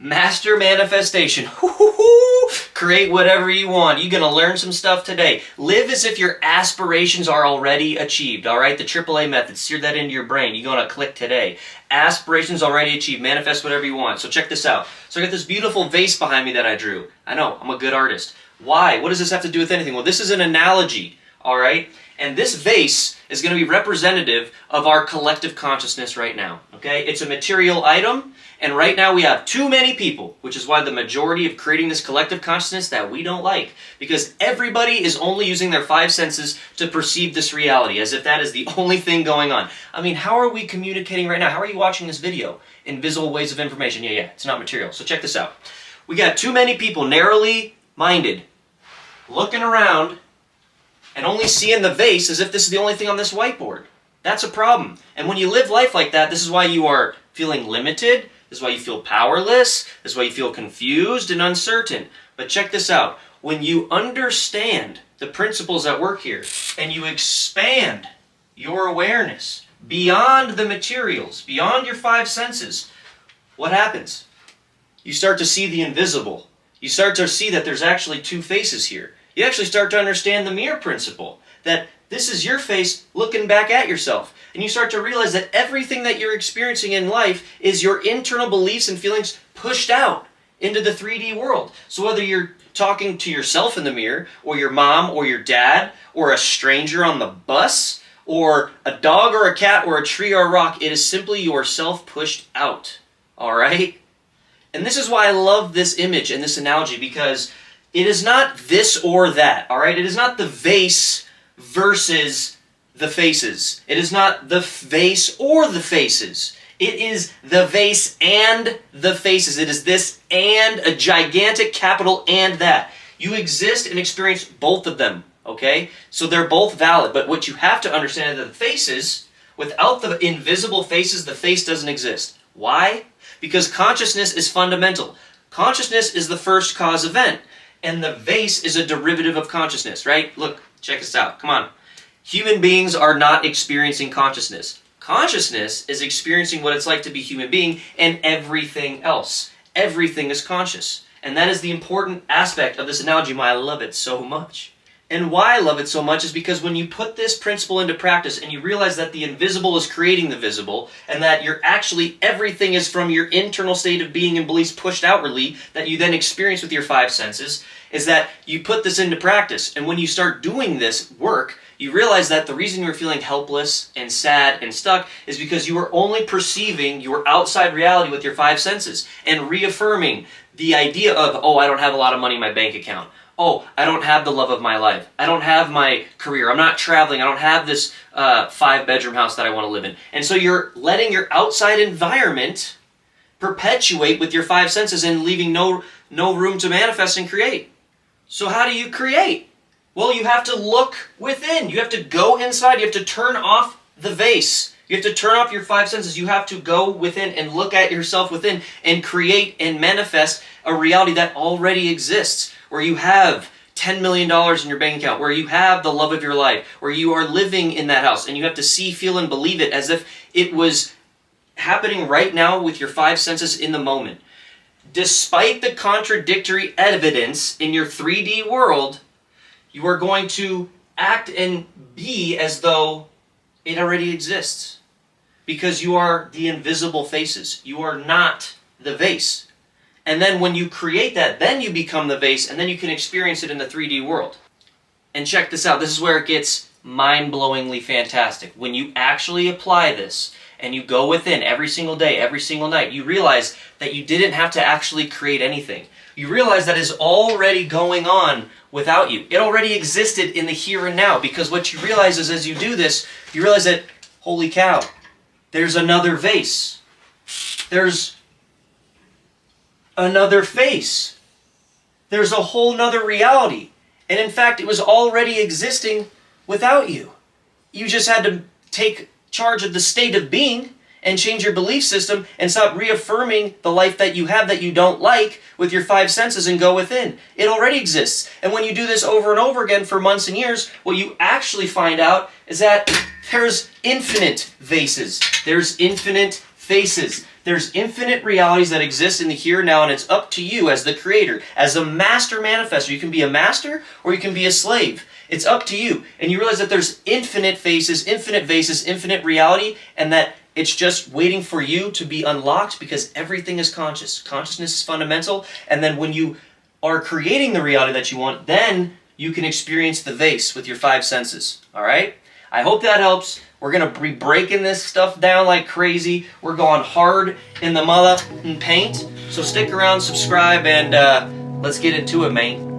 Master manifestation. Create whatever you want. You're going to learn some stuff today. Live as if your aspirations are already achieved, all right? The AAA method. Sear that into your brain. You're going to click today. Aspirations already achieved. Manifest whatever you want. So check this out. So I got this beautiful vase behind me that I drew. I know, I'm a good artist. Why? What does this have to do with anything? Well, this is an analogy, all right? And this vase is going to be representative of our collective consciousness right now, okay? It's a material item, and right now we have too many people, which is why the majority of creating this collective consciousness that we don't like, because everybody is only using their five senses to perceive this reality, as if that is the only thing going on. I mean, how are we communicating right now? How are you watching this video? Invisible ways of information. Yeah, it's not material. So check this out. We got too many people narrowly minded, looking around, and only seeing the vase as if this is the only thing on this whiteboard. That's a problem. And when you live life like that, this is why you are feeling limited, this is why you feel powerless, this is why you feel confused and uncertain. But check this out. When you understand the principles at work here, and you expand your awareness beyond the materials, beyond your five senses, what happens? You start to see the invisible. You start to see that there's actually two faces here. You actually start to understand the mirror principle, that this is your face looking back at yourself. And you start to realize that everything that you're experiencing in life is your internal beliefs and feelings pushed out into the 3D world. So whether you're talking to yourself in the mirror, or your mom, or your dad, or a stranger on the bus, or a dog or a cat, or a tree or a rock, it is simply yourself pushed out. All right? And this is why I love this image and this analogy, because it is not this or that, all right? It is not the vase versus the faces. It is not the vase or the faces. It is the vase and the faces. It is this and, a gigantic capital and that. You exist and experience both of them, okay? So they're both valid, but what you have to understand is that the faces, without the invisible faces, the face doesn't exist. Why? Because consciousness is fundamental. Consciousness is the first cause event. And the vase is a derivative of consciousness, right? Look, check this out. Come on. Human beings are not experiencing consciousness. Consciousness is experiencing what it's like to be a human being and everything else. Everything is conscious. And that is the important aspect of this analogy, why I love it so much. And why I love it so much is because when you put this principle into practice and you realize that the invisible is creating the visible, and that you're actually, everything is from your internal state of being and beliefs pushed outwardly that you then experience with your five senses, is that you put this into practice. And when you start doing this work, you realize that the reason you're feeling helpless and sad and stuck is because you are only perceiving your outside reality with your five senses and reaffirming the idea of, oh, I don't have a lot of money in my bank account. Oh, I don't have the love of my life. I don't have my career. I'm not traveling. I don't have this 5-bedroom house that I want to live in. And so you're letting your outside environment perpetuate with your five senses and leaving no room to manifest and create. So how do you create? Well, you have to look within. You have to go inside. You have to turn off the vase. You have to turn off your five senses. You have to go within and look at yourself within and create and manifest a reality that already exists, where you have $10 million in your bank account, where you have the love of your life, where you are living in that house, and you have to see, feel, and believe it as if it was happening right now with your five senses in the moment. Despite the contradictory evidence in your 3D world, you are going to act and be as though it already exists, because you are the invisible faces. You are not the vase. And then when you create that, then you become the vase, and then you can experience it in the 3D world. And check this out. This is where it gets mind-blowingly fantastic. When you actually apply this, and you go within every single day, every single night, you realize that you didn't have to actually create anything. You realize that is already going on without you. It already existed in the here and now, because what you realize is as you do this, you realize that, holy cow, there's another vase. There's another face. There's a whole nother reality. And in fact, it was already existing without you. You just had to take charge of the state of being and change your belief system and stop reaffirming the life that you have that you don't like with your five senses and go within. It already exists. And when you do this over and over again for months and years, what you actually find out is that there's infinite vases. There's infinite faces. There's infinite realities that exist in the here and now, and it's up to you as the creator, as a master manifestor. You can be a master or you can be a slave. It's up to you. And you realize that there's infinite faces, infinite vases, infinite reality, and that it's just waiting for you to be unlocked because everything is conscious. Consciousness is fundamental, and then when you are creating the reality that you want, then you can experience the vase with your 5 senses. All right? I hope that helps. We're going to be breaking this stuff down like crazy. We're going hard in the mother and paint. So stick around, subscribe, and let's get into it, man.